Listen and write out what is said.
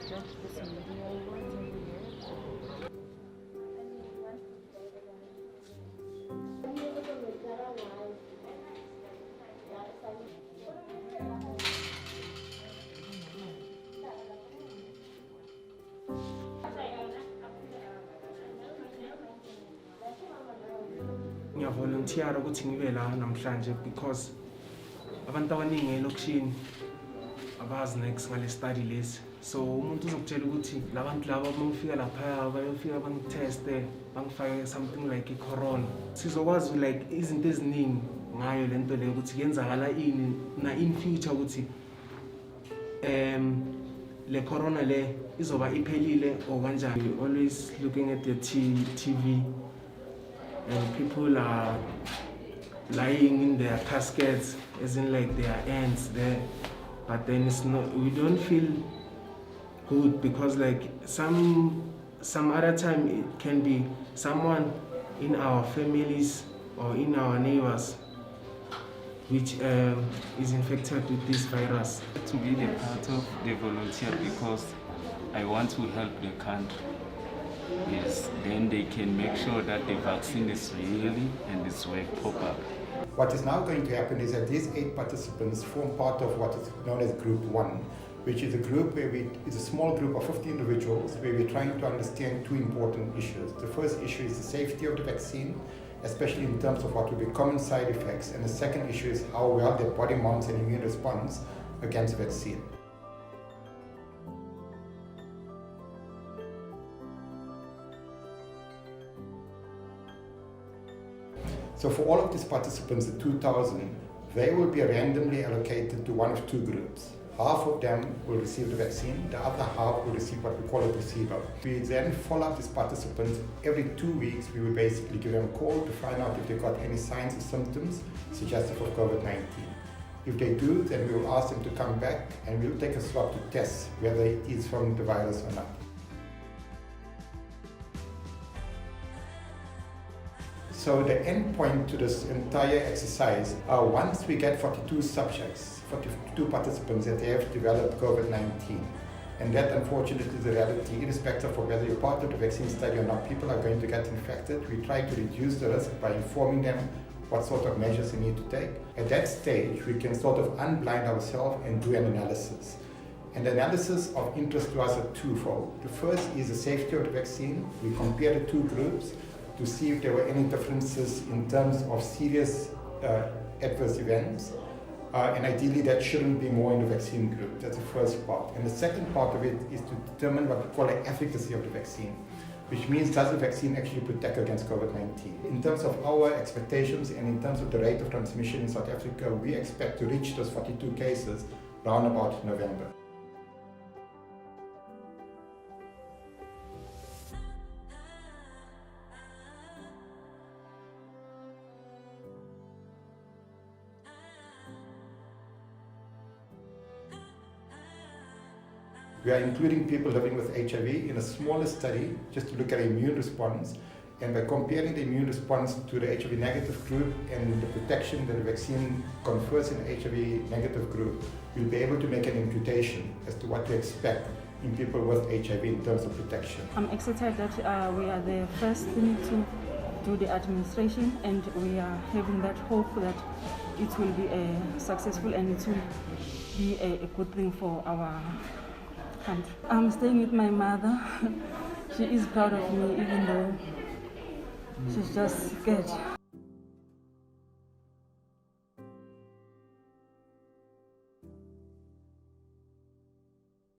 judge this media awards every year. Ngiyavolunteera ukuthi ngibe la namhlanje because abantu abaningi elokishini abazi next ngale study lesi. So umuntu uzokutshela ukuthi labantu laba mangifika lapha bayofika bangiteste bangifake something like i-corona. Sizokwazi like izinto eziningi ngayo lento leyo ukuthi kuyenzakala ini na in future ukuthi le corona le izoba iphelile or kanjani. Always looking at the TV and people are lying in their caskets, as in like their ends there, but then it's not. We don't feel good because like some other time it can be someone in our families or in our neighbors which is infected with this virus. To be the part of the volunteer because I want to help the country. Yes, then they can make sure that the vaccine is really and it's work properly. What is now going to happen is that these 8 participants form part of what is known as Group 1, which is a group where it's a small group of 50 individuals where we're trying to understand 2 important issues. The first issue is the safety of the vaccine, especially in terms of what will be common side effects, and the second issue is how well their body mounts an immune response against the vaccine. So for all of these participants, the 2,000, they will be randomly allocated to one of 2 groups. Half of them will receive the vaccine, the other half will receive what we call a placebo. We then follow up these participants. Every 2 weeks, we will basically give them a call to find out if they've got any signs or symptoms suggestive of COVID-19. If they do, then we will ask them to come back and we'll take a swab to test whether it is from the virus or not. So the end point to this entire exercise, once we get 42 subjects, 42 participants that they have developed COVID-19, and that unfortunately is the reality, irrespective of whether you're part of the vaccine study or not, people are going to get infected. We try to reduce the risk by informing them what sort of measures they need to take. At that stage, we can sort of unblind ourselves and do an analysis. And the analysis of interest to us are twofold. The first is the safety of the vaccine. We compare the 2 groups to see if there were any differences in terms of serious adverse events. And ideally that shouldn't be more in the vaccine group. That's the first part. And the second part of it is to determine what we call the efficacy of the vaccine, which means does the vaccine actually protect against COVID-19? In terms of our expectations and in terms of the rate of transmission in South Africa, we expect to reach those 42 cases round about November. We are including people living with HIV in a smaller study just to look at immune response, and by comparing the immune response to the HIV negative group and the protection that the vaccine confers in the HIV negative group, we'll be able to make an imputation as to what to expect in people with HIV in terms of protection. I'm excited that we are the first thing to do the administration, and we are having that hope that it will be successful and it will be a good thing for our country. I'm staying with my mother. She is proud of me even though she's just scared.